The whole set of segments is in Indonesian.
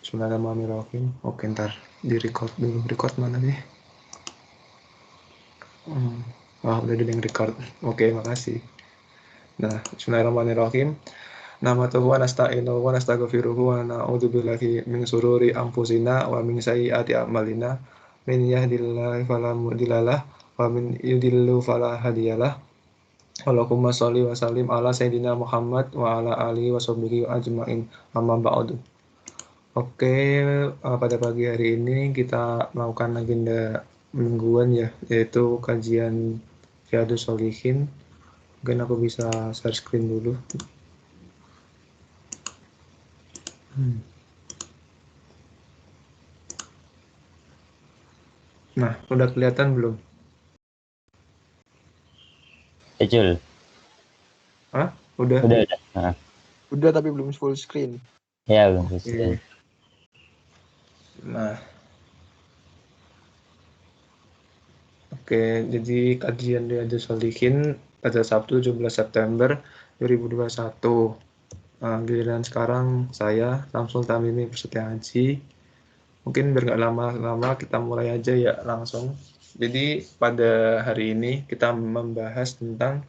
Bismillahirrahmanirrahim. Oke, ntar di record dulu. Record mana nih? Udah di record. Oke, makasih. Nah, Bismillahirrahmanirrahim. Nama Tuhan nasta'inuhu wa nastaghfiruhu wa na'udzubillahi min sururi anfusina wa min sayyiati a'malina. Min yahdihillahu fala mudhillalah wa min yudhlilhu fala hadiyalah. Allahumma sholli wa sallim ala sayyidina Muhammad wa ala alihi wa sahbihi ajmain. Amma ba'du. Oke, pada pagi hari ini kita melakukan agenda mingguan ya, yaitu kajian Riyadhus Shalihin. Mungkin aku bisa share screen dulu. Nah, udah kelihatan belum? Jul. Hah? Udah? Udah. Nah. Udah tapi belum full screen. Ya, belum full screen. Nah. Oke, jadi kajian Riyadhus Shalihin pada Sabtu 17 September 2021. Giliran sekarang saya, Samsul Tamimi Prasetya Haji. Mungkin biar nggak lama-lama kita mulai aja ya langsung. Jadi pada hari ini kita membahas tentang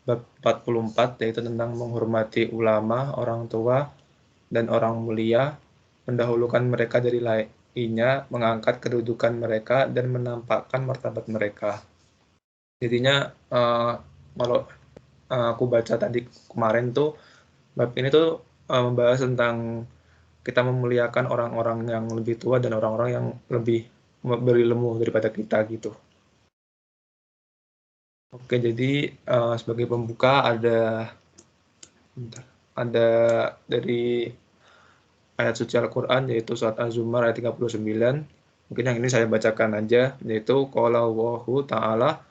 bab 44, yaitu tentang menghormati ulama, orang tua, dan orang mulia, mendahulukan mereka dari lainnya, mengangkat kedudukan mereka, dan menampakkan martabat mereka. Jadinya kalau aku baca tadi kemarin tuh, bab ini tuh membahas tentang kita memuliakan orang-orang yang lebih tua dan orang-orang yang lebih berilmu daripada kita gitu. Oke, jadi sebagai pembuka ada dari ayat suci Al-Quran, yaitu surat Az-Zumar ayat 39. Mungkin yang ini saya bacakan aja, yaitu qala Allahu ta'ala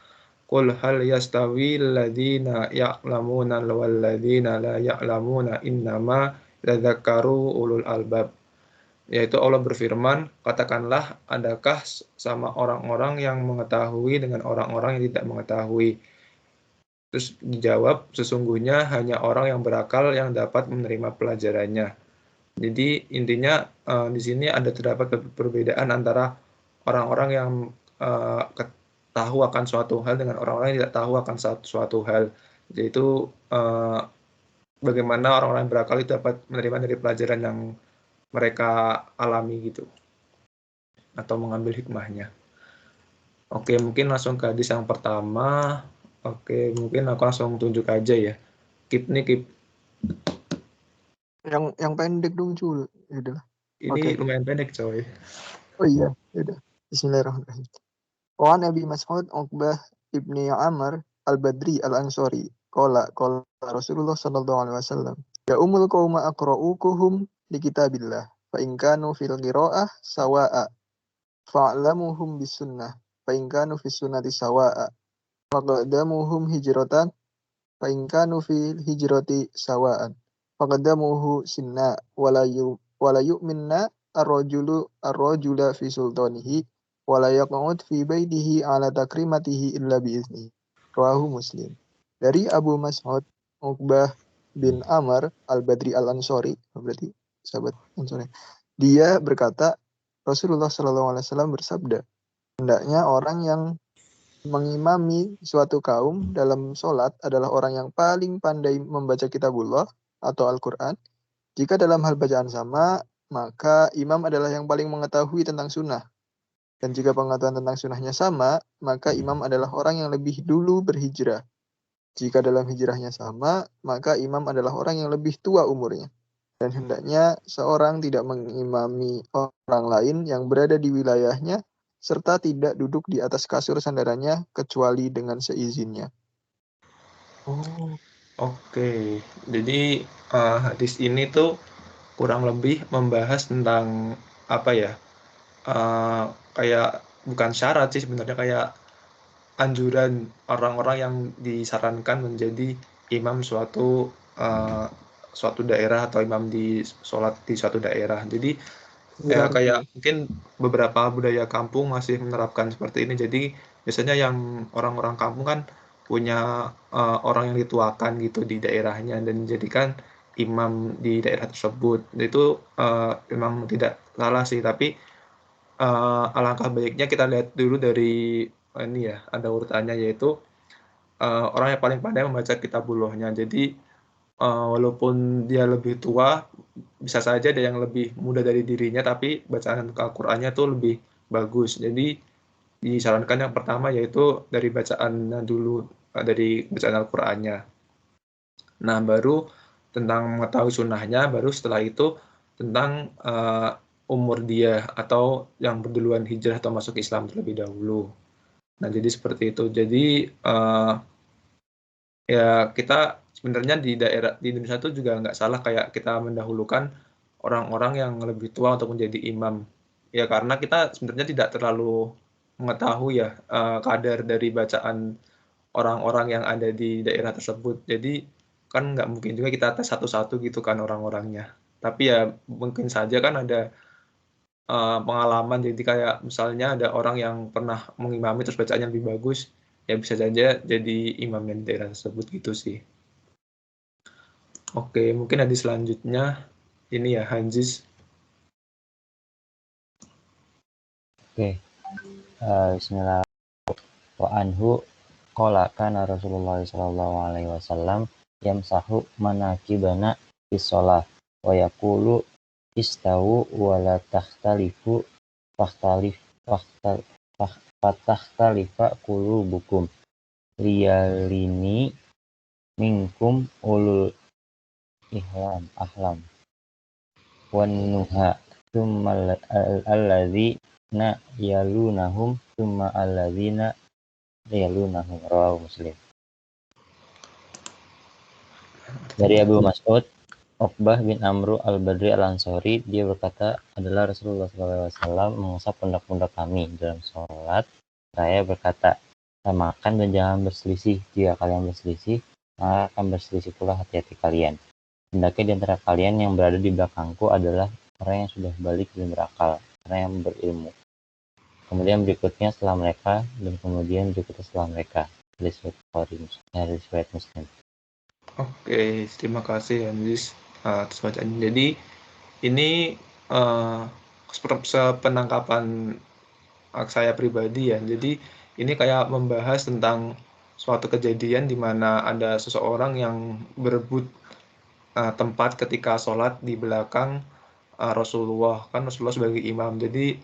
qul hal yastawi alladziina ya'lamuuna wal ladziina la ya'lamuuna innama yadhakkaru ulul albab. Yaitu Allah berfirman, katakanlah, adakah sama orang-orang yang mengetahui dengan orang-orang yang tidak mengetahui? Terus dijawab, sesungguhnya hanya orang yang berakal yang dapat menerima pelajarannya. Jadi intinya di sini terdapat perbedaan antara orang-orang yang tahu akan suatu hal dengan orang-orang yang tidak tahu akan suatu hal. Yaitu bagaimana orang-orang yang berakal itu dapat menerima dari pelajaran yang mereka alami gitu, atau mengambil hikmahnya. Oke, mungkin langsung ke hadis yang pertama. Oke, mungkin aku langsung tunjuk aja ya. Keep. Yang pendek dong, Cul. Yaudah. Ini lumayan pendek, coy. Oh iya, yaudah. Bismillahirrahmanirrahim. Wa Nabi Mas'ud Uqbah ibni Amr al-Badri al-Ansari qala Rasulullah sallallahu alaihi wasallam, ya umul qauma aqra'ukuhum li kitabillah fa in kanu fil qira'ah sawa'a fa'lamuhum bis sunnah fa in kanu fis sunnati sawa'a wa qaddamuhum hijratan fa in kanu fil hijrati sawa'an fa qaddamuhu sinna wala yu'minna ar-rajula fi sultanihi wala yaq'ud fi baitihi ala takrimatihi illa biizni. Rawahu Muslim. Dari Abu Mas'ud Uqbah bin Amr al-Badri al-Ansari, berarti sahabat Ansari. Dia berkata, Rasulullah SAW bersabda, hendaknya orang yang mengimami suatu kaum dalam sholat adalah orang yang paling pandai membaca kitabullah atau Al-Quran. Jika dalam hal bacaan sama, maka imam adalah yang paling mengetahui tentang sunnah. Dan jika pengetahuan tentang sunnahnya sama, maka imam adalah orang yang lebih dulu berhijrah. Jika dalam hijrahnya sama, maka imam adalah orang yang lebih tua umurnya. Dan hendaknya seorang tidak mengimami orang lain yang berada di wilayahnya, serta tidak duduk di atas kasur sandarannya, kecuali dengan seizinnya. Oke. Jadi hadis ini tuh kurang lebih membahas tentang apa ya? Kayak bukan syarat sih sebenarnya, kayak anjuran orang-orang yang disarankan menjadi imam suatu daerah atau imam di sholat di suatu daerah. Jadi kayak mungkin beberapa budaya kampung masih menerapkan seperti ini. Jadi biasanya yang orang-orang kampung kan punya orang yang dituakan gitu di daerahnya dan dijadikan imam di daerah tersebut. Itu memang tidak salah sih, tapi alangkah baiknya kita lihat dulu dari ini ya, ada urutannya, yaitu orang yang paling pandai membaca Kitabullahnya. Jadi walaupun dia lebih tua, bisa saja ada yang lebih muda dari dirinya, tapi bacaan Al-Qur'annya tuh lebih bagus. Jadi disarankan yang pertama yaitu dari bacaannya dulu, dari bacaan Al-Qur'annya. Nah, baru tentang mengetahui sunnahnya, baru setelah itu tentang umur dia atau yang berduluan hijrah atau masuk Islam terlebih dahulu. Nah, jadi seperti itu. Jadi ya kita sebenarnya di Indonesia itu juga nggak salah kayak kita mendahulukan orang-orang yang lebih tua untuk menjadi imam. Ya karena kita sebenarnya tidak terlalu mengetahui ya kadar dari bacaan orang-orang yang ada di daerah tersebut. Jadi kan nggak mungkin juga kita tes satu-satu gitu kan orang-orangnya. Tapi ya mungkin saja kan ada pengalaman, jadi kayak misalnya ada orang yang pernah mengimami terus bacaannya lebih bagus, ya bisa saja jadi imamnya di daerah tersebut gitu sih. Oke, mungkin ada selanjutnya ini ya Hanzis. Oke. Bismillah. Wa anhu qala kana Rasulullah sallallahu alaihi wasallam yamsahu manakibana bis shalah wa yaqulu istawu wa la takhtalifu fattakhtalifa qulubukum liyalini minkum ulul ahlam wan nuha thumma alladzina yalunahum thumma alladzina yalunahum, rawahu Muslim. Dari Abu Mas'ud Uqbah bin Amru al-Badri al-Ansori, dia berkata, adalah Rasulullah SAW mengusap pundak-pundak kami dalam sholat. Saya berkata, samakan dan jangan berselisih. Jika kalian berselisih, maka akan berselisih pula hati-hati kalian. Hendaknya di antara kalian yang berada di belakangku adalah orang yang sudah balik dan berakal, orang yang berilmu. Kemudian berikutnya setelah mereka, dan kemudian berikutnya setelah mereka. Hadis riwayat Muslim. Oke, terima kasih Hanzis atas bacaannya. Jadi ini sepenangkapan saya pribadi ya. Jadi ini kayak membahas tentang suatu kejadian di mana ada seseorang yang berebut tempat ketika sholat di belakang Rasulullah. Kan Rasulullah sebagai imam. Jadi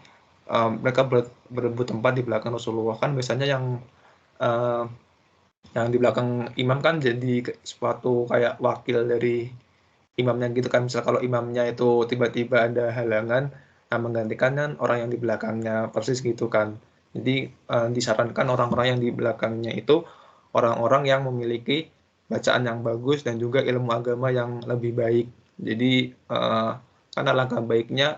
mereka berebut tempat di belakang Rasulullah. Kan biasanya yang di belakang imam kan jadi suatu kayak wakil dari imamnya gitu kan. Misal kalau imamnya itu tiba-tiba ada halangan, nah menggantikan kan orang yang di belakangnya, persis gitu kan. Jadi disarankan orang-orang yang di belakangnya itu orang-orang yang memiliki bacaan yang bagus dan juga ilmu agama yang lebih baik. Jadi karena langkah baiknya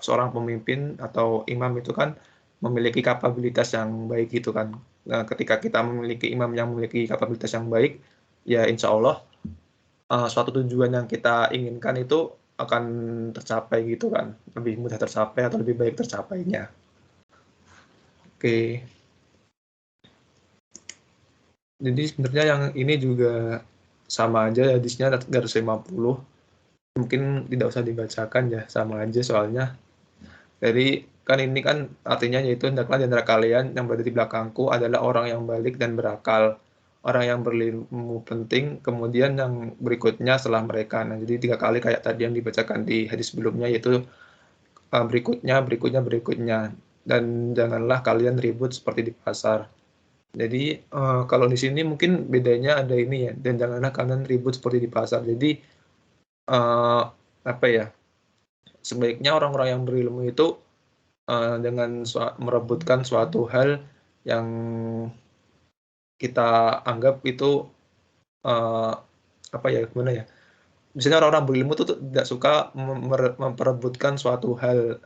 seorang pemimpin atau imam itu kan memiliki kapabilitas yang baik gitu kan. Nah, ketika kita memiliki imam yang memiliki kapabilitas yang baik, ya insya Allah suatu tujuan yang kita inginkan itu akan tercapai gitu kan, lebih mudah tercapai atau lebih baik tercapainya. Oke. Jadi sebenarnya yang ini juga sama aja hadisnya 350. Mungkin tidak usah dibacakan ya, sama aja soalnya. Jadi kan ini kan artinya yaitu hendaklah di antara kalian yang berada di belakangku adalah orang yang balik dan berakal, orang yang berilmu penting, kemudian yang berikutnya setelah mereka. Nah, jadi 3 kali kayak tadi yang dibacakan di hadis sebelumnya, yaitu berikutnya, dan janganlah kalian ribut seperti di pasar. Jadi kalau di sini mungkin bedanya ada ini ya, dan janganlah kalian ribut seperti di pasar. Jadi apa ya, sebaiknya orang-orang yang berilmu itu dengan merebutkan suatu hal yang kita anggap itu apa ya, gimana ya, misalnya orang-orang berilmu itu tidak suka memperebutkan sesuatu hal.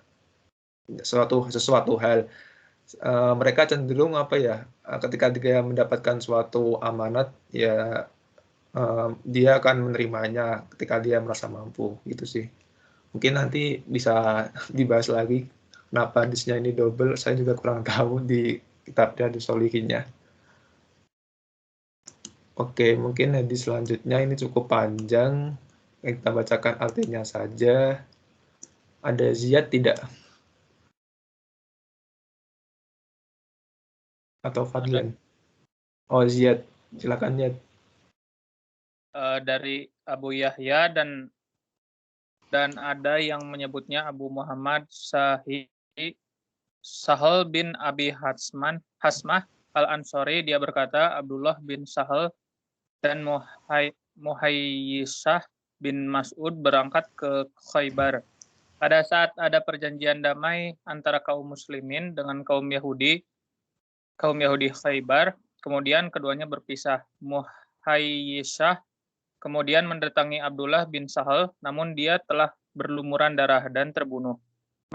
Mereka cenderung apa ya, ketika dia mendapatkan suatu amanat ya dia akan menerimanya ketika dia merasa mampu gitu sih. Mungkin nanti bisa dibahas lagi kenapa hadisnya ini double, saya juga kurang tahu di kitab Riyadhus Shalihinnya. Oke, mungkin hadis selanjutnya ini cukup panjang. Kita bacakan artinya saja. Ada Ziyad tidak? Atau Fadlan? Oh, Ziyad. Silakan, Ziyad. Dari Abu Yahya dan ada yang menyebutnya Abu Muhammad Sahal bin Abi Hasmah Al-Ansori. Dia berkata, Abdullah bin Sahal dan Muhayyisah bin Mas'ud berangkat ke Khaybar. Pada saat ada perjanjian damai antara kaum muslimin dengan kaum Yahudi Khaybar, kemudian keduanya berpisah. Muhayyisah kemudian mendatangi Abdullah bin Sahal, namun dia telah berlumuran darah dan terbunuh.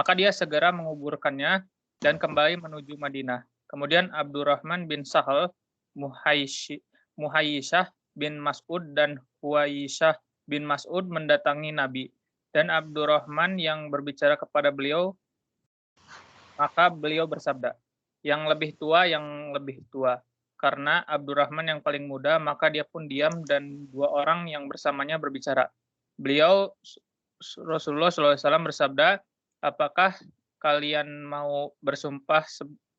Maka dia segera menguburkannya dan kembali menuju Madinah. Kemudian Abdurrahman bin Sahal, Muhayyisah bin Mas'ud dan Huwayyisah bin Mas'ud mendatangi Nabi. Dan Abdurrahman yang berbicara kepada beliau, maka beliau bersabda, yang lebih tua. Karena Abdurrahman yang paling muda, maka dia pun diam dan dua orang yang bersamanya berbicara. Beliau, Rasulullah SAW bersabda, apakah kalian mau bersumpah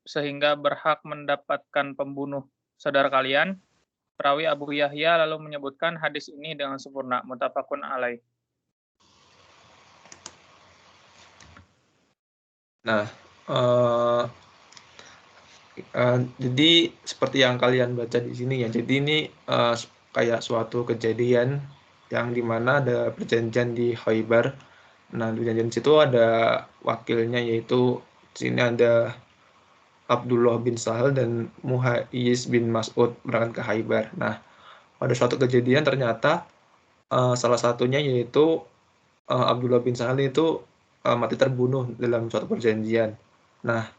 sehingga berhak mendapatkan pembunuh saudara kalian? Perawi Abu Yahya lalu menyebutkan hadis ini dengan sempurna, muttafaqun alaih. Nah, jadi seperti yang kalian baca di sini ya. Jadi ini kayak suatu kejadian yang dimana ada perjanjian di Khaybar. Nah, di perjanjian situ ada wakilnya, yaitu di sini ada Abdullah bin Sahal dan Muhayyis bin Mas'ud berangkat ke Khaybar. Nah, pada suatu kejadian ternyata salah satunya yaitu Abdullah bin Sahal itu mati terbunuh dalam suatu perjanjian. Nah,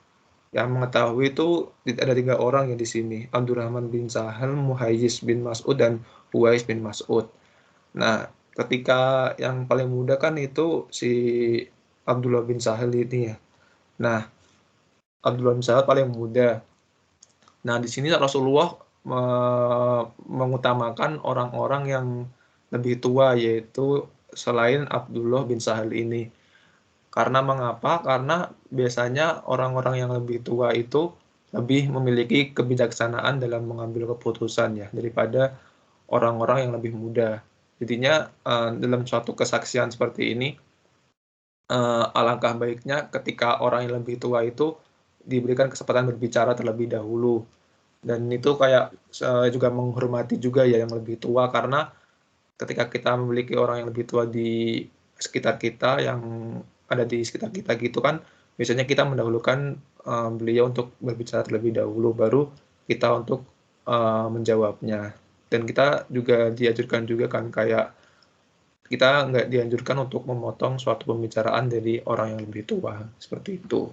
yang mengetahui itu ada 3 orang yang di sini, Abdurrahman bin Sahal, Muhayyis bin Mas'ud, dan Huwais bin Mas'ud. Nah, ketika yang paling muda kan itu si Abdullah bin Sahal ini ya. Nah, Abdullah bin Sahal paling muda. Nah, di sini Rasulullah mengutamakan orang-orang yang lebih tua, yaitu selain Abdullah bin Sahal ini. Karena mengapa? Karena biasanya orang-orang yang lebih tua itu lebih memiliki kebijaksanaan dalam mengambil keputusan ya, daripada orang-orang yang lebih muda. Jadinya dalam suatu kesaksian seperti ini, alangkah baiknya ketika orang yang lebih tua itu diberikan kesempatan berbicara terlebih dahulu. Dan itu kayak juga menghormati juga ya yang lebih tua, karena ketika kita memiliki orang yang lebih tua di sekitar kita, yang ada di sekitar kita gitu kan, biasanya kita mendahulukan beliau untuk berbicara terlebih dahulu, baru kita untuk menjawabnya. Dan kita juga dianjurkan juga kan, kayak kita nggak dianjurkan untuk memotong suatu pembicaraan dari orang yang lebih tua, seperti itu.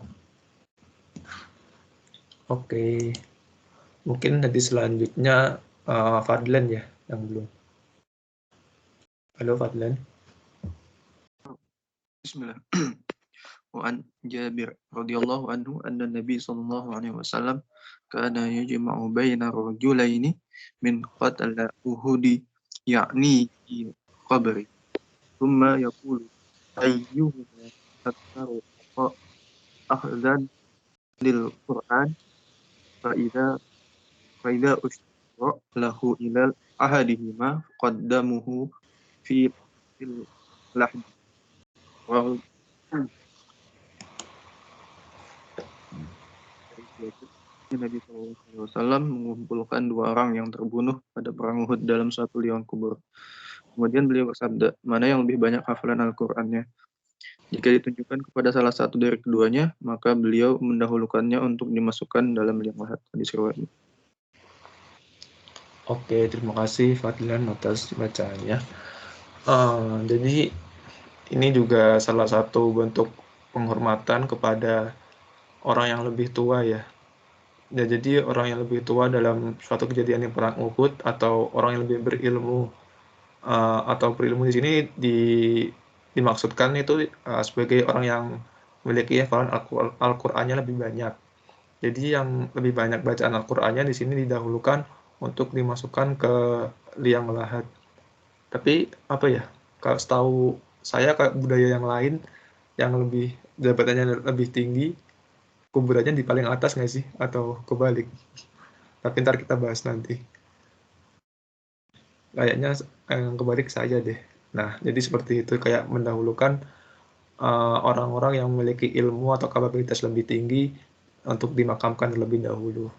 Oke, mungkin nanti selanjutnya Fadlan ya yang belum. Halo Fadlan. Bismillah. Wa an Jabir radhiyallahu anhu anna Nabi sallallahu alaihi wasallam kana yajma'u baina rajulaini min qatala Uhudi ya'ni qabri thumma yaqulu ayyuhuma aktsaru akhdan lil Qur'an fa idza ushra lahu ila ahadihima qaddamuhu fi lahd wa Nabi SAW mengumpulkan 2 orang yang terbunuh pada perang Uhud dalam suatu liang kubur. Kemudian beliau bersabda, mana yang lebih banyak hafalan Al-Qur'annya? Jika ditunjukkan kepada salah satu dari keduanya, maka beliau mendahulukannya untuk dimasukkan dalam liang lahat. Hadis riwayat. Oke, terima kasih Fadlan atas bacaannya. Jadi ini juga salah satu bentuk penghormatan kepada orang yang lebih tua ya. Ya, jadi orang yang lebih tua dalam suatu kejadian yang perang Uhud, atau orang yang lebih berilmu, atau berilmu di sini dimaksudkan itu sebagai orang yang memiliki hafalan Al-Qur'annya lebih banyak. Jadi yang lebih banyak bacaan Al-Qur'annya di sini didahulukan untuk dimasukkan ke liang lahat. Tapi apa ya? Kalau setahu saya kayak budaya yang lain yang lebih jabatannya lebih tinggi, kuburannya di paling atas nggak sih? Atau kebalik? Tapi ntar kita bahas nanti. Kayaknya yang kebalik saja deh. Nah, jadi seperti itu, kayak mendahulukan orang-orang yang memiliki ilmu atau kapabilitas lebih tinggi untuk dimakamkan terlebih dahulu.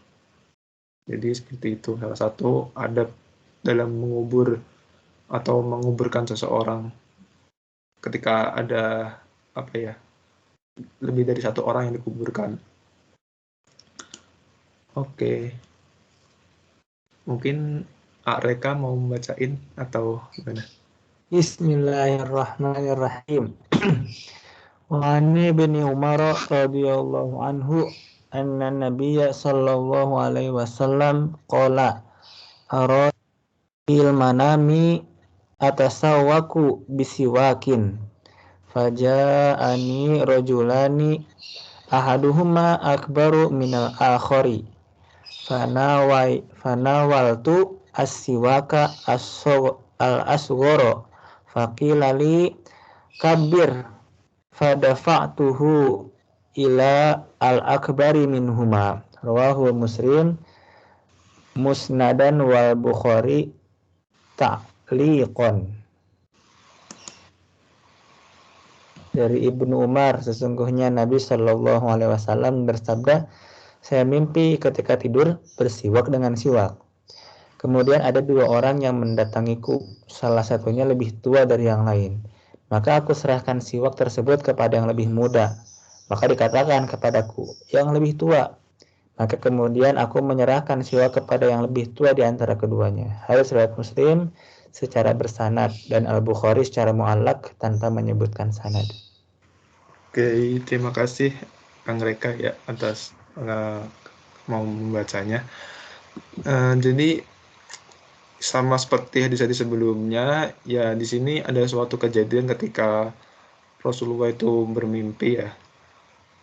Jadi seperti itu, salah satu adab dalam mengubur atau menguburkan seseorang ketika ada apa ya, lebih dari satu orang yang dikuburkan. Oke, mungkin Reka mau membacain atau gimana? Bismillahirrahmanirrahim. Wa an ibni Umar radhiyallahu anhu anna nabiyya sallallahu alaihi wasallam qala aradil manami atasawwaku bisiwakin faja'ani rajulani ahaduhuma akbaru minal akhari fanawaltu as-siwaka al-asghara faqila li kabir fadafa'tuhu ila al-akbari minhuma rawahu Muslim musnadan wal Bukhari ta'liqan. Dari Ibnu Umar, sesungguhnya Nabi Shallallahu Alaihi Wasallam bersabda, saya mimpi ketika tidur bersiwak dengan siwak. Kemudian ada dua orang yang mendatangiku, salah satunya lebih tua dari yang lain. Maka aku serahkan siwak tersebut kepada yang lebih muda. Maka dikatakan kepadaku, yang lebih tua. Maka kemudian aku menyerahkan siwak kepada yang lebih tua di antara keduanya. Hadis riwayat Muslim secara bersanad dan Al-Bukhari secara mu'allaq tanpa menyebutkan sanad. Oke, terima kasih Kang Reka ya atas mau membacanya. Jadi sama seperti hadis-hadis sebelumnya, ya di sini ada suatu kejadian ketika Rasulullah itu bermimpi ya.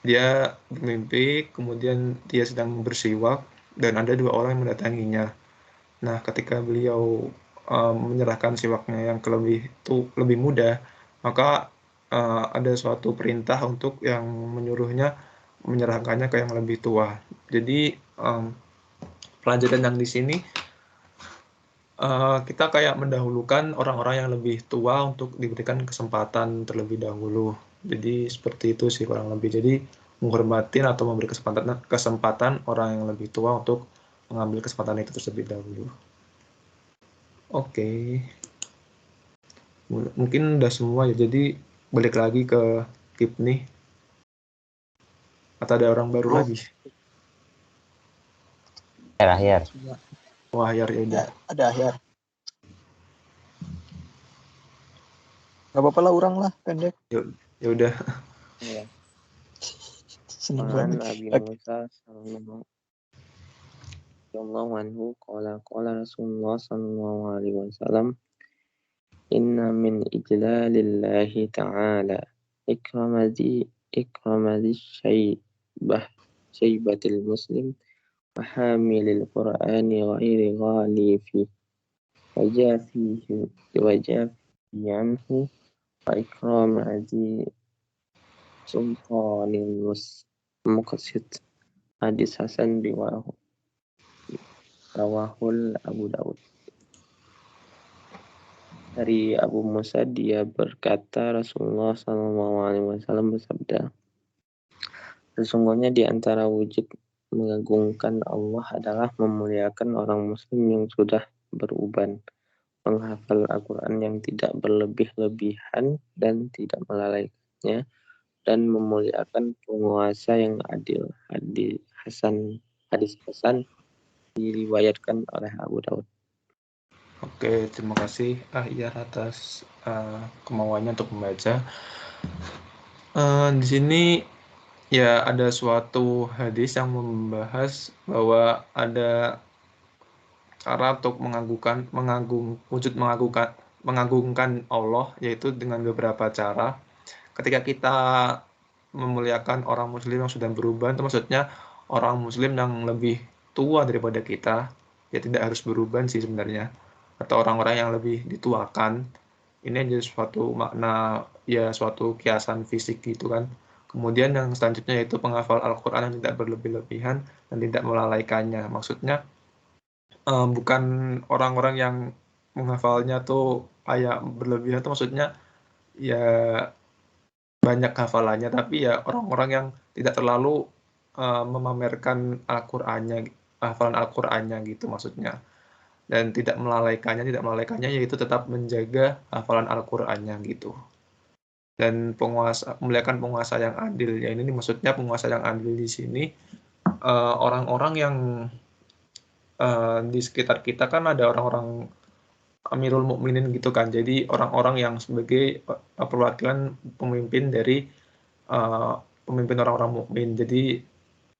Dia bermimpi, kemudian dia sedang bersiwak dan ada dua orang yang mendatanginya. Nah, ketika beliau menyerahkan siwaknya yang lebih muda, maka ada suatu perintah untuk yang menyuruhnya menyerahkannya ke yang lebih tua. Jadi pelajaran yang di sini kita kayak mendahulukan orang-orang yang lebih tua untuk diberikan kesempatan terlebih dahulu. Jadi seperti itu sih kurang lebih. Jadi menghormati atau memberi kesempatan orang yang lebih tua untuk mengambil kesempatan itu terlebih dahulu. Oke. Mungkin udah semua ya. Jadi balik lagi ke Kipni. Atau ada orang baru lagi? Akhir. Wah, ya udah. Ada akhir. Gak apa-apa lah, orang lah pendek. Ya udah. Iya. Seneng An banget. Abi Musa sallallahu anhu qala Rasulullah sallallahu alaihi wasallam inna min ijlalillahi ta'ala ikramati syaibatil muslim wa hamilil qur'ani ghairi ghalifi wajafihi anhu wa ikramati sultanil muqsid. Hadis Hasan rawahul Abu Daud. Dari Abu Musa dia berkata Rasulullah SAW bersabda, sesungguhnya di antara wujud mengagungkan Allah adalah memuliakan orang muslim yang sudah beruban, menghafal Al-Quran yang tidak berlebih-lebihan dan tidak melalaikannya, dan memuliakan penguasa yang adil. Hadis Hasan diriwayatkan oleh Abu Daud. Oke, terima kasih Ahyar atas kemauannya untuk membaca. Di sini ya ada suatu hadis yang membahas bahwa ada cara untuk mengagungkan Allah, yaitu dengan beberapa cara. Ketika kita memuliakan orang muslim yang sudah berubah, itu maksudnya orang muslim yang lebih tua daripada kita, ya tidak harus berubah sih sebenarnya, atau orang-orang yang lebih dituakan, ini aja suatu makna, ya suatu kiasan fisik gitu kan. Kemudian yang selanjutnya yaitu penghafal Al-Quran yang tidak berlebih-lebihan dan tidak melalaikannya. Maksudnya bukan orang-orang yang menghafalnya tuh kayak berlebihan tuh, maksudnya ya banyak hafalannya, tapi ya orang-orang yang tidak terlalu memamerkan hafalan Al-Qur'annya gitu maksudnya. Dan tidak melalaikannya yaitu tetap menjaga hafalan Al-Qur'annya gitu. Dan memuliakan penguasa yang adil. Ya ini maksudnya penguasa yang adil di sini orang-orang yang di sekitar kita kan ada orang-orang Amirul Mukminin gitu kan. Jadi orang-orang yang sebagai perwakilan pemimpin dari pemimpin orang-orang mukmin. Jadi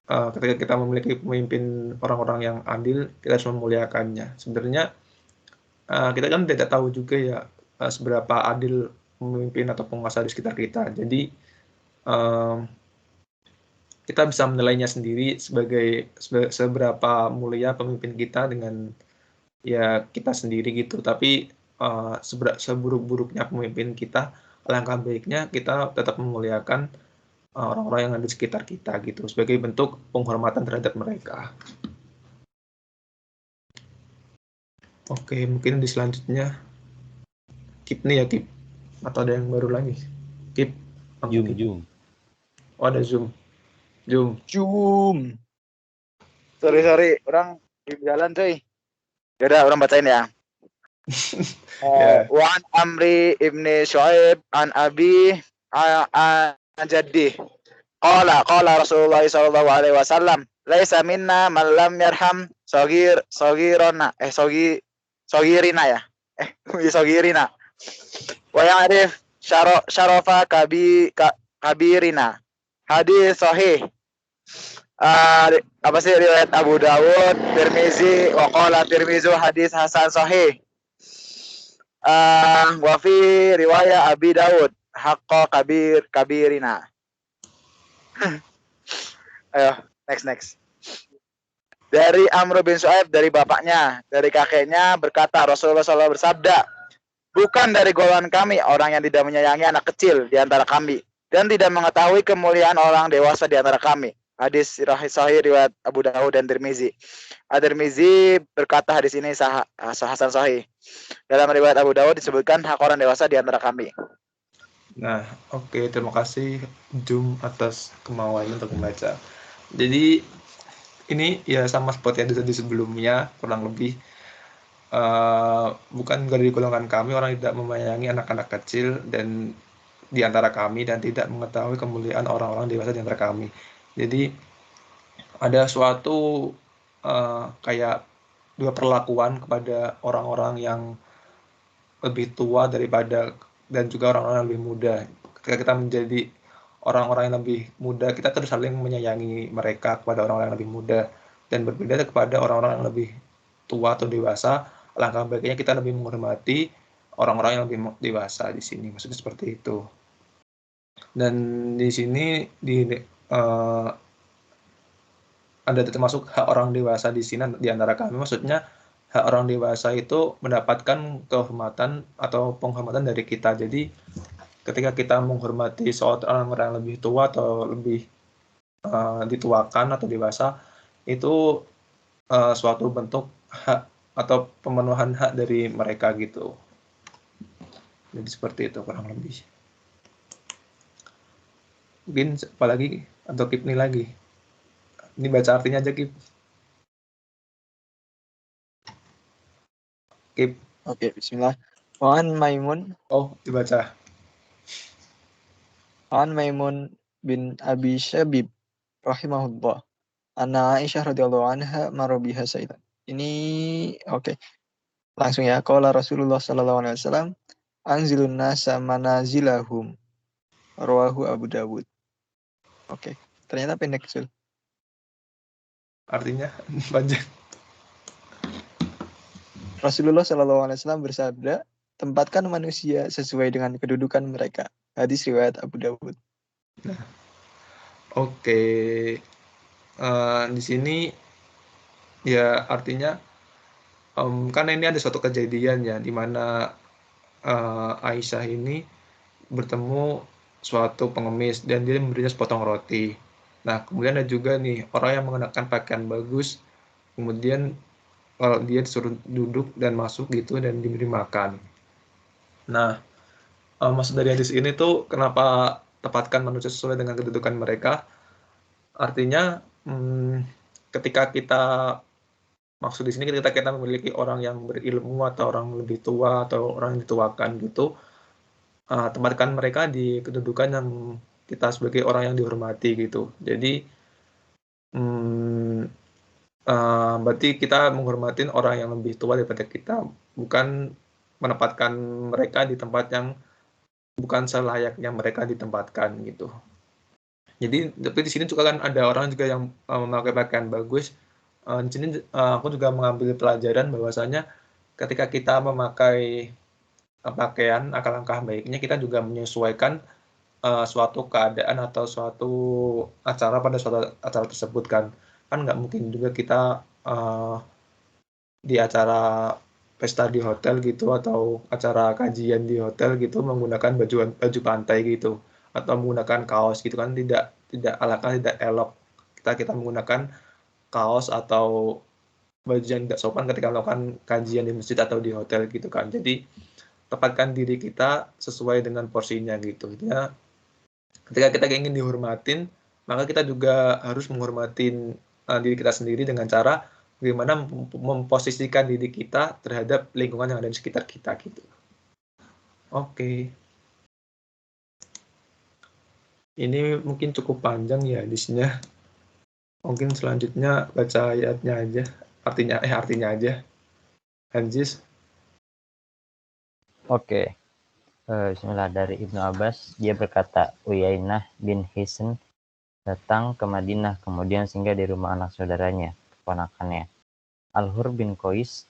ketika kita memiliki pemimpin orang-orang yang adil, kita harus memuliakannya. Sebenarnya kita kan tidak tahu juga ya seberapa adil pemimpin atau penguasa di sekitar kita. Jadi kita bisa menilainya sendiri sebagai seberapa mulia pemimpin kita dengan ya kita sendiri gitu. Tapi seburuk-buruknya pemimpin kita, alangkah baiknya kita tetap memuliakan orang-orang yang ada di sekitar kita gitu sebagai bentuk penghormatan terhadap mereka. Oke, mungkin di selanjutnya Kip nih ya, Kip, atau ada yang baru lagi? Kip. Zoom. Oh, ada Zoom. Sorry, orang di jalan cuy. Yaudah, orang bacain ya. Wan Amri ibni Shu'aib an Abi an Jaddi. Qala Rasulullah sallallahu alaihi wasallam, laisa minna man lam yarham sagirina ya. Sagirina. Wa ya'rif syarafa kabirina. Hadis sahih. Apa sih riwayat Abu Dawud, Tirmizi, wa qala Tirmizi hadis hasan sahih. Wa fi riwayat Abi Dawud haqqa kabirina. Ayo, next. Dari Amr bin Shu'aib, dari bapaknya, dari kakeknya berkata, Rasulullah SAW bersabda, bukan dari golongan kami orang yang tidak menyayangi anak kecil di antara kami dan tidak mengetahui kemuliaan orang dewasa di antara kami. Hadis sahih riwayat Abu Dawud dan Tirmizi. At-Tirmizi berkata hadis ini hasan sahih. Dalam riwayat Abu Dawud disebutkan hak orang dewasa di antara kami. Nah, oke, terima kasih Jum atas kemauannya untuk membaca. Jadi ini ya sama seperti yang tadi sebelumnya, kurang lebih bukan dari golongan kami orang yang tidak menyayangi anak-anak kecil dan di antara kami dan tidak mengetahui kemuliaan orang-orang dewasa di antara kami. Jadi ada suatu kayak dua perlakuan kepada orang-orang yang lebih tua daripada dan juga orang-orang yang lebih muda. Ketika kita menjadi orang-orang yang lebih muda, kita terus saling menyayangi mereka kepada orang-orang yang lebih muda, dan berbeda kepada orang-orang yang lebih tua atau dewasa, alangkah baiknya kita lebih menghormati orang-orang yang lebih dewasa di sini. Maksudnya seperti itu. Dan di sini ada termasuk hak orang dewasa di sini di antara kami. Maksudnya hak orang dewasa itu mendapatkan kehormatan atau penghormatan dari kita. Jadi ketika kita menghormati seorang orang yang lebih tua atau lebih dituakan atau dewasa, itu suatu bentuk hak atau pemenuhan hak dari mereka gitu. Jadi seperti itu kurang lebih. Mungkin apa lagi atau Kip nih lagi? Ini baca artinya aja, Kip. Oke, bismillah. Wan Maimun. Oh, dibaca. Wan Maimun bin Abi Syabib rahimahullah. Anna Aisyah radhiyallahu anha marobiha sailan. Ini oke. Langsung ya. Qala Rasulullah sallallahu alaihi wasallam, anzilun nasa manazilahum. Rawahu Abu Dawud. Oke. Ternyata pendek, Sul. Artinya panjang. Rasulullah SAW bersabda, tempatkan manusia sesuai dengan kedudukan mereka. Hadis riwayat Abu Dawud. Nah, oke. Di sini ya artinya karena ini ada suatu kejadian ya di mana Aisyah ini bertemu suatu pengemis dan dia memberinya sepotong roti. Nah, kemudian ada juga nih orang yang mengenakan pakaian bagus, kemudian kalau dia disuruh duduk dan masuk gitu dan diberi makan. Nah, maksud dari hadis ini tuh kenapa tempatkan manusia sesuai dengan kedudukan mereka? Artinya, ketika kita maksud di sini ketika kita memiliki orang yang berilmu atau orang lebih tua atau orang yang dituakan gitu, tempatkan mereka di kedudukan yang kita sebagai orang yang dihormati gitu. Jadi, berarti kita menghormati orang yang lebih tua daripada kita, bukan menempatkan mereka di tempat yang bukan selayaknya mereka ditempatkan gitu. Jadi tapi di sini juga kan ada orang juga yang memakai pakaian bagus. Di sini aku juga mengambil pelajaran bahwasanya ketika kita memakai pakaian, alangkah baiknya kita juga menyesuaikan suatu keadaan atau suatu acara pada suatu acara tersebut kan. Kan nggak mungkin juga kita di acara pesta di hotel gitu atau acara kajian di hotel gitu menggunakan baju pantai gitu atau menggunakan kaos gitu kan tidak alangkah tidak elok kita menggunakan kaos atau baju yang tidak sopan ketika melakukan kajian di masjid atau di hotel gitu kan. Jadi tempatkan diri kita sesuai dengan porsinya gitu. Ya, ketika kita ingin dihormatin, maka kita juga harus menghormatin diri kita sendiri dengan cara bagaimana memposisikan diri kita terhadap lingkungan yang ada di sekitar kita gitu. Oke. Ini mungkin cukup panjang ya hadisnya. Mungkin selanjutnya baca ayatnya aja, artinya aja. Anjis. Oke. Bismillah, dari Ibnu Abbas, dia berkata, Uyainah bin Hisn datang ke Madinah, kemudian singgah di rumah anak saudaranya, keponakannya. Al-Hur bin Qais,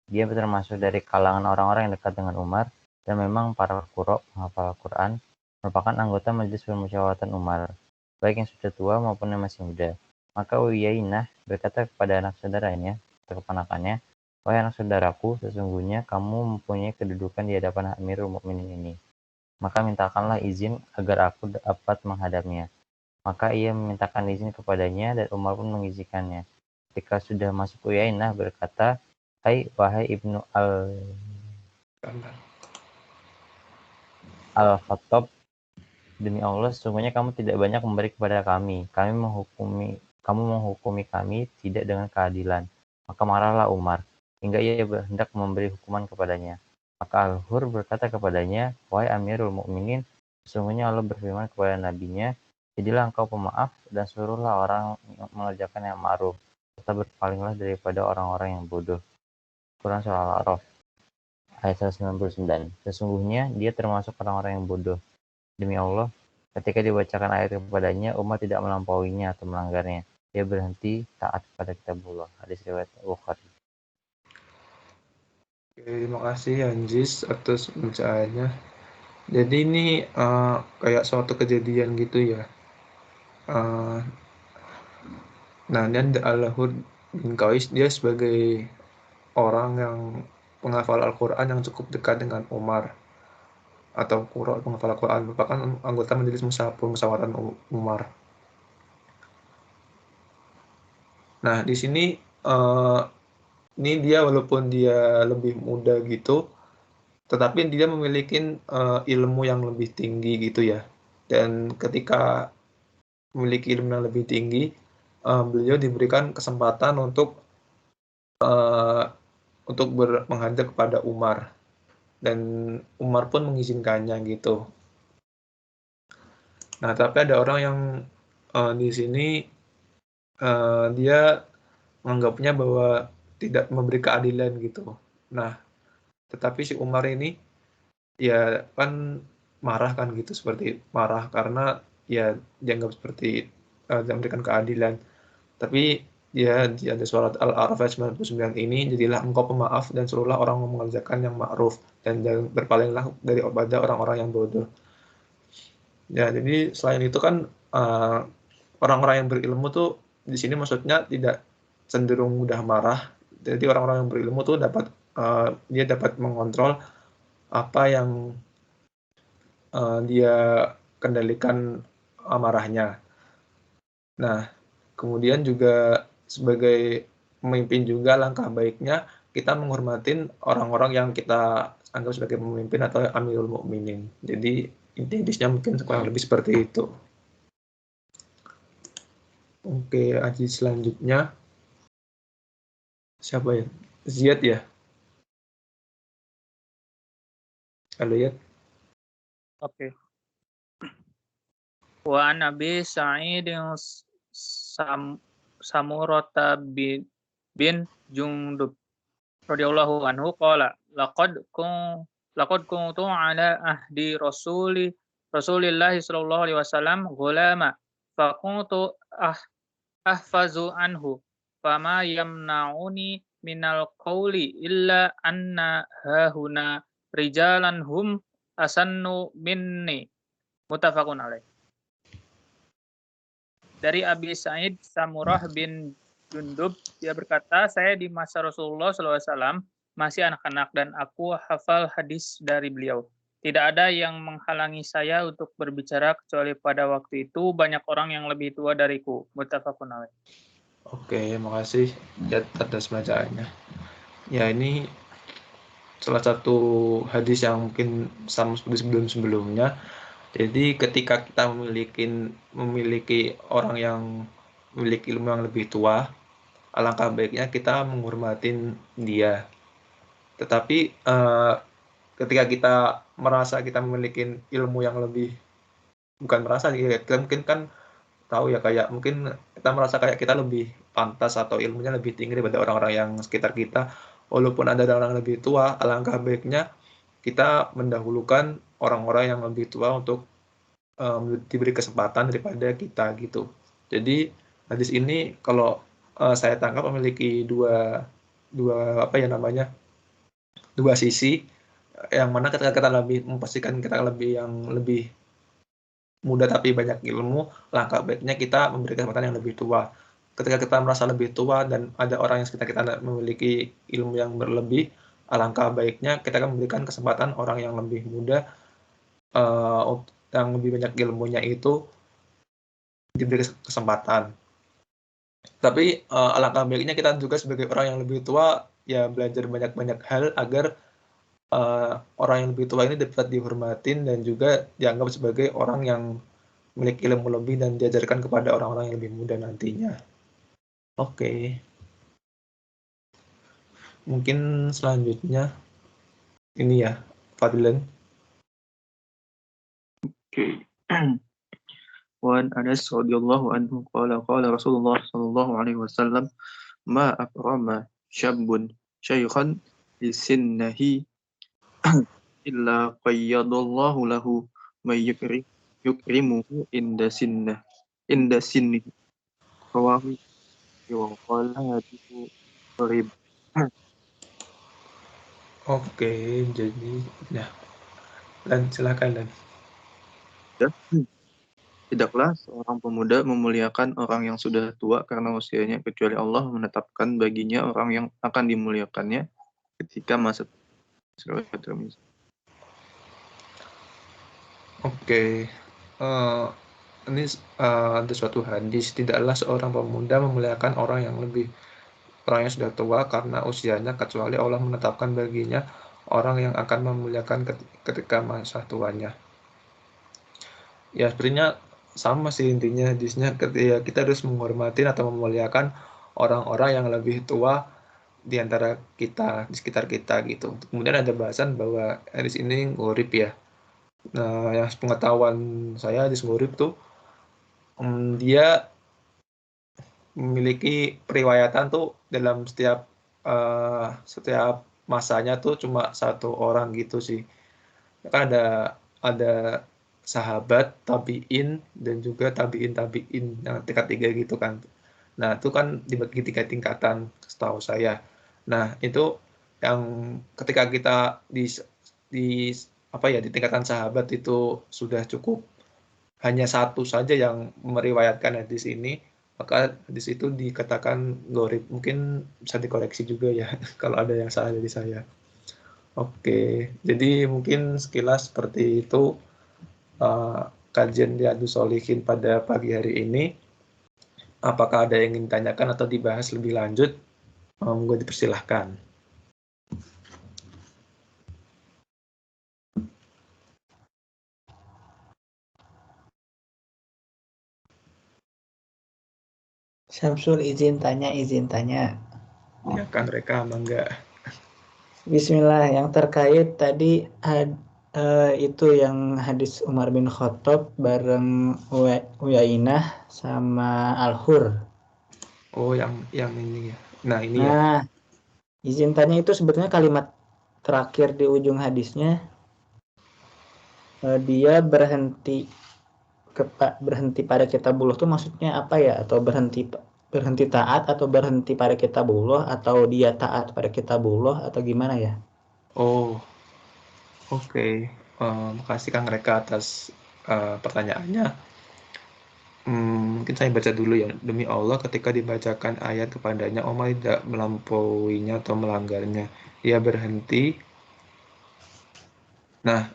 dia termasuk dari kalangan orang-orang yang dekat dengan Umar, dan memang para qurra, penghafal Al-Quran, merupakan anggota majelis permusyawaratan Umar, baik yang sudah tua maupun yang masih muda. Maka Uyainah berkata kepada anak saudaranya, atau keponakannya, wahai anak saudaraku, sesungguhnya kamu mempunyai kedudukan di hadapan Amirul Mukminin ini. Maka mintakanlah izin agar aku dapat menghadapnya. Maka ia memintakan izin kepadanya dan Umar pun mengizinkannya. Ketika sudah masuk Uyainah berkata, wahai Ibnu Al-Khattab, demi Allah sesungguhnya kamu tidak banyak memberi kepada kami. Kamu menghukumi kami tidak dengan keadilan. Maka marahlah Umar, hingga ia hendak memberi hukuman kepadanya. Maka Al-Hur berkata kepadanya, wahai Amirul Mukminin, sesungguhnya Allah berfirman kepada nabinya, jadilah engkau pemaaf dan suruhlah orang mengerjakan yang ma'ruf, serta berpalinglah daripada orang-orang yang bodoh. Quran Surah Al-A'raf ayat 199. Sesungguhnya dia termasuk orang-orang yang bodoh. Demi Allah, ketika dibacakan ayat kepadanya, Umar tidak melampauinya atau melanggarnya. Dia berhenti taat kepada kitabullah. Hadis riwayat Bukhari. Terima kasih Anjis atas bacaannya. Jadi ini kayak suatu kejadian gitu ya. Nah, ini Al-Hur bin Qais, dia sebagai orang yang penghafal Al-Quran yang cukup dekat dengan Umar atau qurra penghafal Al-Quran, merupakan anggota majelis musyawaratan Umar. Nah, di sini ini dia walaupun dia lebih muda gitu, tetapi dia memiliki ilmu yang lebih tinggi gitu ya. Dan ketika memiliki ilmu yang lebih tinggi, beliau diberikan kesempatan untuk menghadap kepada Umar, dan Umar pun mengizinkannya gitu. Nah, tapi ada orang yang di sini dia menganggapnya bahwa tidak memberi keadilan gitu. Nah, tetapi si Umar ini ya kan marah kan gitu, seperti marah karena ya dianggap seperti tidak memberikan keadilan. Tapi ya di ada surat Al-A'raf ayat 99 ini, jadilah engkau pemaaf dan suruhlah orang mengerjakan yang ma'ruf dan berpalinglah daripada orang-orang yang bodoh. Ya, jadi selain itu kan orang-orang yang berilmu tuh di sini maksudnya tidak cenderung mudah marah. Jadi orang-orang yang berilmu tuh dia dapat mengontrol apa yang dia kendalikan amarahnya. Nah, kemudian juga sebagai pemimpin juga langkah baiknya kita menghormatin orang-orang yang kita anggap sebagai pemimpin atau amirul mukminin. Jadi intinya mungkin kurang lebih seperti itu. Oke, hadis selanjutnya siapa ya? Ziyad ya? Halo ya? Oke. Wa an Abi Sa'id Samurata bin Jundub radhiyallahu anhu qala laqad kuntu ala ahdi Rasulillah sallallahu alaihi wasallam ghulama fa kuntu ahfazu anhu fama yamna'uni minal qawli illa anna hahuna rijalan hum asannu minni muttafaqun alaih. Dari Abi Sa'id Samurah bin Jundub, dia berkata, saya di masa Rasulullah SAW masih anak-anak dan aku hafal hadis dari beliau. Tidak ada yang menghalangi saya untuk berbicara kecuali pada waktu itu banyak orang yang lebih tua dariku. Muttafaqun alaih. Oke, makasih ya atas bacaannya. Ya, ini salah satu hadis yang mungkin sama seperti sebelum-sebelumnya. Jadi ketika kita memiliki orang yang memiliki ilmu yang lebih tua, alangkah baiknya kita menghormatin dia. Tetapi ketika kita merasa kita memiliki ilmu yang lebih, bukan merasa, kita mungkin kan tahu ya, kayak mungkin kita merasa kayak kita lebih pantas atau ilmunya lebih tinggi daripada orang-orang yang sekitar kita. Walaupun ada orang yang lebih tua, alangkah baiknya kita mendahulukan orang-orang yang lebih tua untuk diberi kesempatan daripada kita gitu. Jadi hadis ini kalau saya tangkap memiliki dua sisi, yang mana ketika kita lebih memastikan kita lebih muda tapi banyak ilmu, langkah baiknya kita memberi kesempatan yang lebih tua. Ketika kita merasa lebih tua dan ada orang yang sekitar kita memiliki ilmu yang berlebih, alangkah baiknya kita akan memberikan kesempatan orang yang lebih muda yang lebih banyak ilmunya itu diberi kesempatan. Tapi alangkah baiknya kita juga sebagai orang yang lebih tua ya belajar banyak-banyak hal agar orang yang lebih tua ini dapat dihormatin dan juga dianggap sebagai orang yang memiliki ilmu lebih dan diajarkan kepada orang-orang yang lebih muda nantinya. Oke. Mungkin selanjutnya ini ya, Fadlan. Oke. Wan Anas radhiyallahu anhu qala Rasulullah sallallahu alaihi wasallam ma akrama syabun syaykhan li sinnahi illa qayyadallahu lahu may yukrimuhu inda sinni rawahu wa qala hadithu gharib. Oke, jadi ya. Dan silakan Dan. Tidaklah seorang pemuda memuliakan orang yang sudah tua karena usianya, kecuali Allah menetapkan baginya orang yang akan dimuliakannya ketika masa tua. Oke. Ini ada suatu hadis, tidaklah seorang pemuda memuliakan orang yang sudah tua karena usianya, kecuali Allah menetapkan baginya orang yang akan memuliakan ketika masa tuanya. Ya, sebenarnya sama sih intinya hadisnya, ketika kita harus menghormati atau memuliakan orang-orang yang lebih tua di antara kita, di sekitar kita gitu. Kemudian ada bahasan bahwa hadis ini gharib ya. Nah, yang pengetahuan saya hadis gharib tuh dia memiliki periwayatan tuh dalam setiap masanya tuh cuma satu orang gitu sih. Kan ada sahabat, tabiin, dan juga tabiin yang tingkat 3 gitu kan. Nah, itu kan dibagi 3 tingkatan setahu saya. Nah, itu yang ketika kita di tingkatan sahabat itu sudah cukup hanya satu saja yang meriwayatkan hadis ini, maka hadis itu dikatakan gharib. Mungkin bisa dikoreksi juga ya kalau ada yang salah dari saya. Oke, jadi mungkin sekilas seperti itu kajian Riyadhus Shalihin pada pagi hari ini. Apakah ada yang ingin ditanyakan atau dibahas lebih lanjut? Monggo dipersilahkan. Syamsul izin tanya. Ya kan mereka enggak. Bismillah, yang terkait tadi itu yang hadis Umar bin Khattab bareng Uyainah sama Al-Hur. Oh, yang ini ya. Nah, ini ya. Nah, izin tanya itu sebetulnya kalimat terakhir di ujung hadisnya, dia berhenti pada kitabullah itu maksudnya apa ya? Atau berhenti taat atau berhenti pada kitabullah atau dia taat pada kitabullah atau gimana ya? Oh, oke. Makasih Kang Reka atas pertanyaannya. Mungkin saya baca dulu ya. Demi Allah, ketika dibacakan ayat kepadanya, Umar tidak melampauinya atau melanggarnya. Ia berhenti. Nah,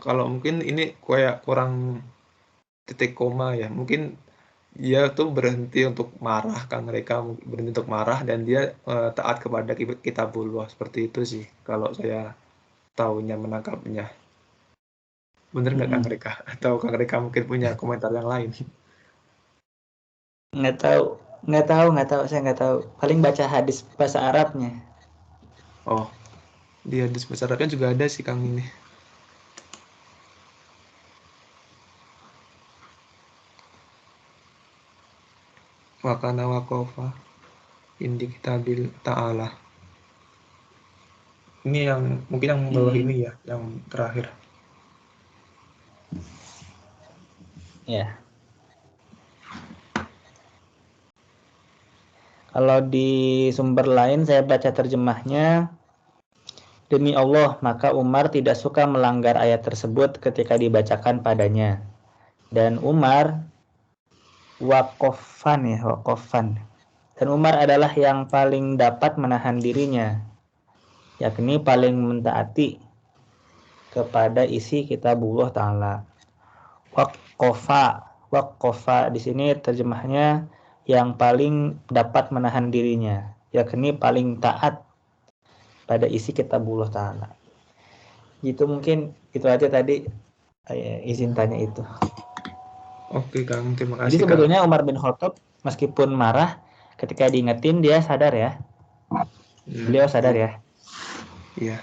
kalau mungkin ini kayak kurang titik koma ya. Mungkin dia tuh berhenti untuk marah, Kang Reka berhenti untuk marah dan dia taat kepada kitabullah. Seperti itu sih kalau saya tahunya, menangkapnya. Bener nggak Kang Reka? Atau Kang Reka mungkin punya komentar yang lain? Nggak tahu, saya nggak tahu. Paling baca hadis bahasa Arabnya. Oh, di hadis bahasa Arabnya juga ada sih Kang ini. Wakana wakofa indi kitabil ta'ala. Ini yang mungkin yang bawah ini ya, yang terakhir. Ya. Kalau di sumber lain saya baca terjemahnya, demi Allah, maka Umar tidak suka melanggar ayat tersebut ketika dibacakan padanya. Dan Umar waqafan. Dan Umar adalah yang paling dapat menahan dirinya, yakni paling mentaati kepada isi kitabullah Ta'ala. Waqafa di sini terjemahnya yang paling dapat menahan dirinya, yakni paling taat pada isi kitabullah Ta'ala. Gitu mungkin itu aja tadi izin tanya itu. Oke Kang, terima kasih. Jadi sebetulnya Umar bin Khattab meskipun marah ketika diingetin dia sadar ya. Beliau sadar ya. Iya.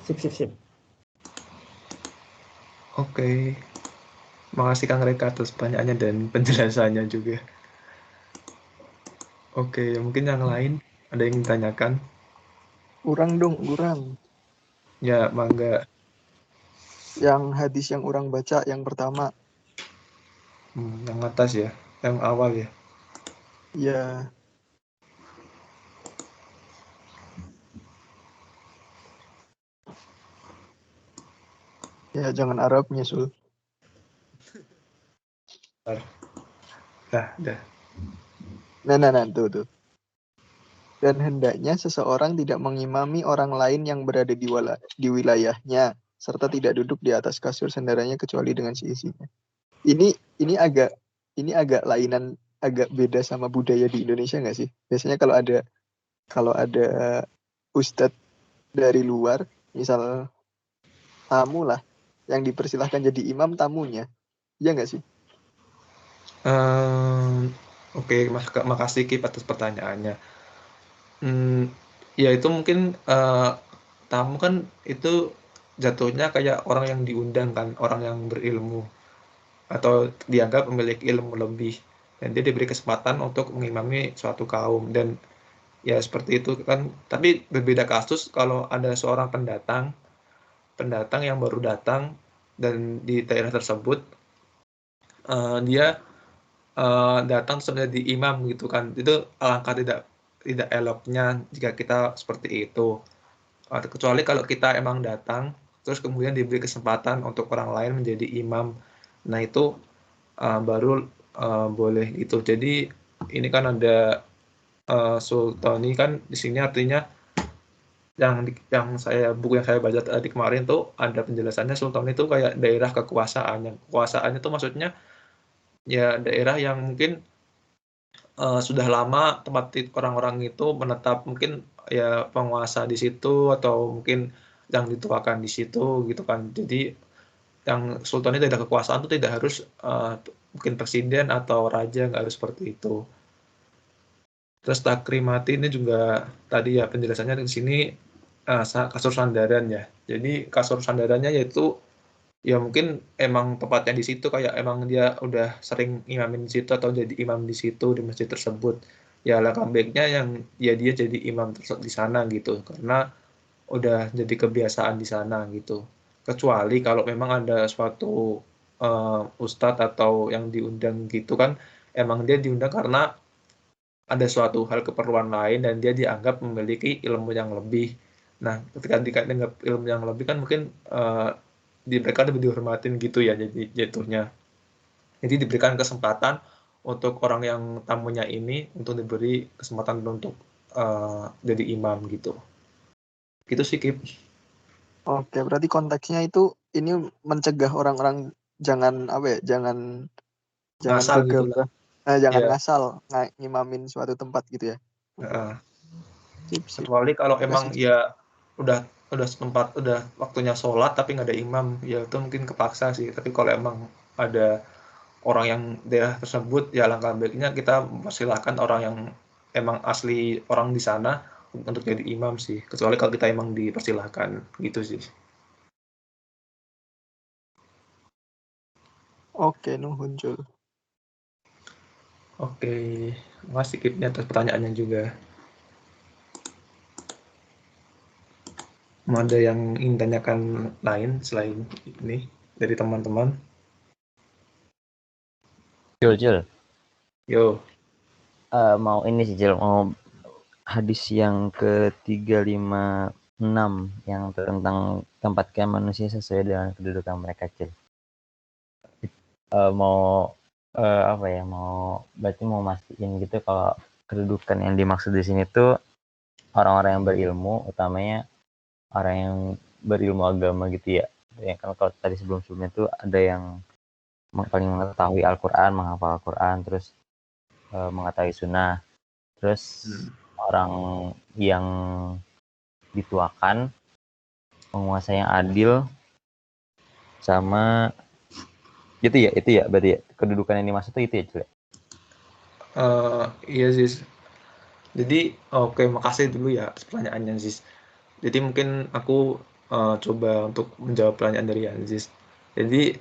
Sip. Oke. Makasih Kang Reka atas pertanyaannya dan penjelasannya juga. Oke, mungkin yang lain ada yang ditanyakan? Kurang. Ya, mangga. Yang hadis yang orang baca yang pertama. Yang atas ya, yang awal ya. Ya. Ya, jangan Arabnya, Sul. Dah. Nah, tuh. Dan hendaknya seseorang tidak mengimami orang lain yang berada di wilayahnya, serta tidak duduk di atas kasur sendaranya kecuali dengan seisinya. Ini agak lainan, agak beda sama budaya di Indonesia nggak sih? Biasanya kalau ada ustadz dari luar, misal tamu lah, yang dipersilahkan jadi imam tamunya, iya nggak sih? Oke, makasih Kip atas pertanyaannya. Ya itu mungkin tamu kan itu jatuhnya kayak orang yang diundang kan, orang yang berilmu atau dianggap memiliki ilmu lebih dan dia diberi kesempatan untuk mengimami suatu kaum dan ya seperti itu kan. Tapi berbeda kasus kalau ada seorang pendatang yang baru datang dan di daerah tersebut dia datang sebenarnya di imam gitu kan, itu alangkah tidak eloknya jika kita seperti itu. Kecuali kalau kita emang datang terus kemudian diberi kesempatan untuk orang lain menjadi imam, nah itu baru boleh gitu. Jadi ini kan ada sultani kan di sini artinya buku yang saya baca tadi kemarin tuh ada penjelasannya sultan itu kayak daerah kekuasaannya tuh maksudnya ya daerah yang mungkin sudah lama tempat orang-orang itu menetap, mungkin ya penguasa di situ atau mungkin yang dituakan di situ gitu kan. Jadi yang sultan itu ada kekuasaan itu tidak harus mungkin presiden atau raja, nggak harus seperti itu. Terus takrimati ini juga tadi ya penjelasannya di sini kasur sandaran ya. Jadi kasur sandarannya yaitu ya mungkin emang tempatnya di situ, kayak emang dia udah sering imamin di situ atau jadi imam di situ di masjid tersebut. Ya alangkah baiknya yang ya dia jadi imam di sana gitu, karena udah jadi kebiasaan di sana gitu. Kecuali kalau memang ada suatu ustadz atau yang diundang gitu kan, emang dia diundang karena ada suatu hal keperluan lain dan dia dianggap memiliki ilmu yang lebih. Nah, ketika dianggap ilmu yang lebih kan mungkin mereka lebih dihormatin gitu ya, jadi jatuhnya. Jadi diberikan kesempatan untuk orang yang tamunya ini untuk diberi kesempatan untuk jadi imam gitu. Gitu sih, Kip. Oke, berarti konteksnya itu ini mencegah orang-orang jangan jangan Ngasal gitu lah. jangan Ya. ngasal ngimamin suatu tempat gitu ya. Sip. Kecuali kalau emang ya udah waktunya sholat tapi nggak ada imam, ya itu mungkin kepaksa sih. Tapi kalau emang ada orang yang daerah tersebut, ya langkah baiknya kita mempersilahkan orang yang emang asli orang di sana untuk jadi imam sih. Kecuali kalau kita emang dipersilahkan gitu sih. Oke, nuhun Jul. Oke, makasih Kipnya atas pertanyaannya juga. Mau ada yang ingin tanyakan lain selain ini dari teman-teman? Jul. Yo. Mau ini sih Jul, mau hadis yang ke-356 yang tentang tempatkan manusia sesuai dengan kedudukan mereka, Jul. Mau berarti mau mastiin gitu kalau kedudukan yang dimaksud di sini tuh orang-orang yang berilmu, utamanya orang yang berilmu agama gitu ya. Ya kan kalau tadi sebelum-sebelumnya tuh ada yang paling mengetahui Al-Quran, menghafal Al-Quran, terus mengetahui sunnah, terus orang yang dituakan, penguasa yang adil, sama itu ya berarti ya kedudukan yang dimaksud itu ya Cule? Iya sih. Jadi oke, makasih dulu ya pertanyaannya Sis. Jadi mungkin aku coba untuk menjawab pertanyaan dari Anzis. Jadi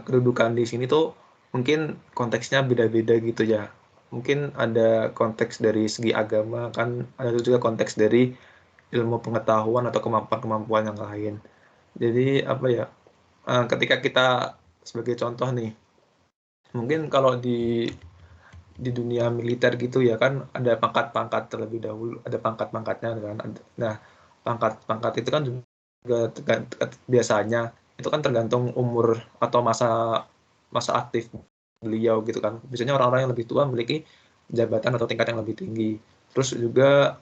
kedudukan di sini tuh mungkin konteksnya beda-beda gitu ya. Mungkin ada konteks dari segi agama, kan ada juga konteks dari ilmu pengetahuan atau kemampuan-kemampuan yang lain. Jadi apa ya, ketika kita sebagai contoh nih, mungkin kalau di dunia militer gitu ya kan ada pangkat-pangkat terlebih dahulu, ada pangkat-pangkatnya kan. Nah, pangkat-pangkat itu kan juga biasanya itu kan tergantung umur atau masa aktif beliau gitu kan. Biasanya orang-orang yang lebih tua memiliki jabatan atau tingkat yang lebih tinggi. Terus juga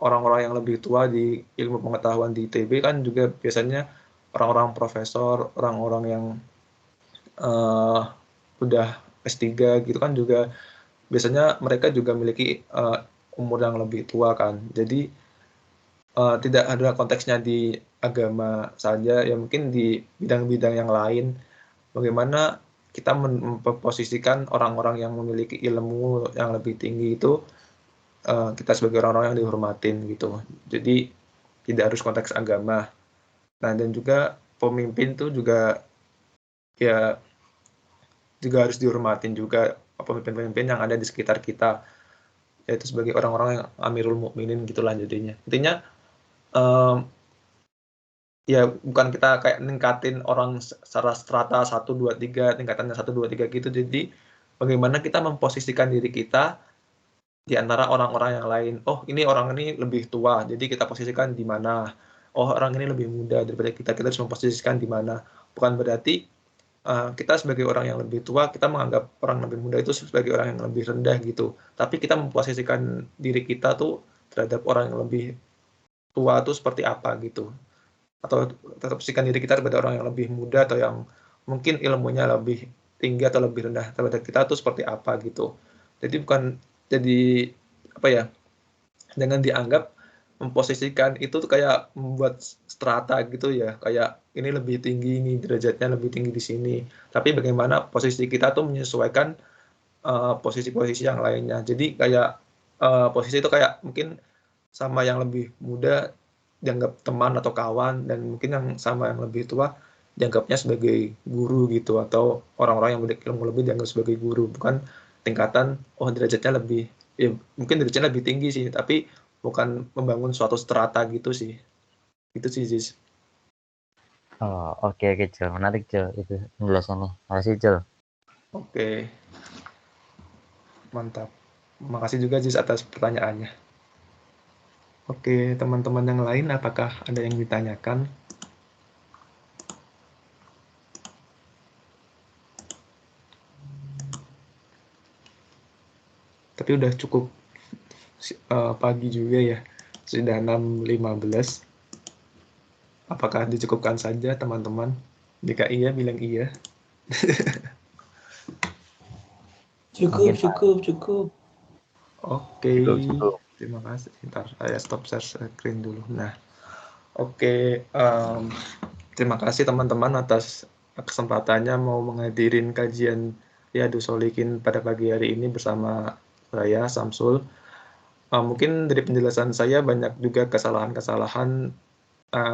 orang-orang yang lebih tua di ilmu pengetahuan di ITB kan juga biasanya orang-orang profesor, orang-orang yang udah S3 gitu kan juga biasanya mereka juga memiliki umur yang lebih tua kan. Jadi tidak ada konteksnya di agama saja, ya mungkin di bidang-bidang yang lain. Bagaimana kita memposisikan orang-orang yang memiliki ilmu yang lebih tinggi itu kita sebagai orang-orang yang dihormatin gitu. Jadi tidak harus konteks agama. Nah, dan juga pemimpin tuh juga ya juga harus dihormatin juga pemimpin-pemimpin yang ada di sekitar kita, yaitu sebagai orang-orang yang amirul mukminin gitulah jadinya. Intinya ya bukan kita kayak ningkatin orang secara strata 1, 2, 3, tingkatannya 1, 2, 3 gitu. Jadi bagaimana kita memposisikan diri kita di antara orang-orang yang lain. Oh, ini orang ini lebih tua, jadi kita posisikan di mana. Oh, orang ini lebih muda daripada kita harus memposisikan di mana. Bukan berarti kita sebagai orang yang lebih tua, kita menganggap orang lebih muda itu sebagai orang yang lebih rendah gitu. Tapi kita memposisikan diri kita tuh terhadap orang yang lebih tua tuh seperti apa gitu. Atau tetap posisikan diri kita kepada orang yang lebih muda atau yang mungkin ilmunya lebih tinggi atau lebih rendah terhadap kita tuh seperti apa gitu. Jadi bukan jadi apa ya? Jangan dianggap memposisikan itu tuh kayak membuat strata gitu ya, kayak ini lebih tinggi, ini derajatnya lebih tinggi di sini. Tapi bagaimana posisi kita tuh menyesuaikan posisi-posisi yang lainnya. Jadi kayak posisi itu kayak mungkin sama yang lebih muda dianggap teman atau kawan, dan mungkin yang sama yang lebih tua dianggapnya sebagai guru gitu, atau orang-orang yang memiliki ilmu lebih dianggap sebagai guru, bukan tingkatan derajatnya lebih, ya mungkin derajatnya lebih tinggi sih, tapi bukan membangun suatu strata gitu sih. Itu sih, Ziz. Oh, oke, Cil. Menarik, Cil. Itu penjelasannya. Makasih, Cil. Oke. Mantap. Makasih juga, Ziz, atas pertanyaannya. Oke, teman-teman yang lain, apakah ada yang ditanyakan? Tapi udah cukup pagi juga ya, sudah 6.15. Apakah dicukupkan saja, teman-teman? Jika iya, bilang iya. Cukup. Oke. Cukup. Terima kasih. Ntar saya stop share screen dulu. Nah, oke. Terima kasih teman-teman atas kesempatannya mau menghadirin kajian Riyadhus Shalihin pada pagi hari ini bersama saya, Samsul. Mungkin dari penjelasan saya banyak juga kesalahan-kesalahan,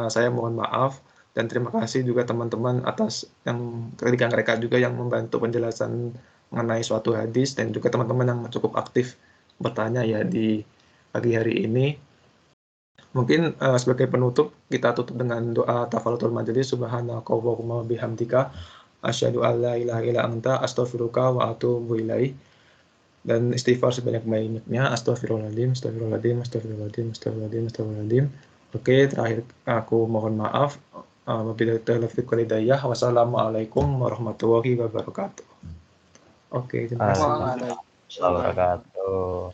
saya mohon maaf, dan terima kasih juga teman-teman atas yang ketika mereka juga yang membantu penjelasan mengenai suatu hadis, dan juga teman-teman yang cukup aktif bertanya ya di pagi hari ini. Mungkin sebagai penutup kita tutup dengan doa tafalatul majelis. Subhanakallahumma bihamdika asyhadu an la ilaha illa anta astaghfiruka wa atubu ilaik. Dan istighfar sebanyak-banyaknya. Astagfirullahaladzim. Oke, terakhir aku mohon maaf. Wabillahi taufiq wal hidayah. Wassalamualaikum warahmatullahi wabarakatuh. Oke, terima kasih. Waalaikumsalam. Wabarakatuh.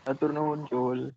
Atur nuhun, Cul.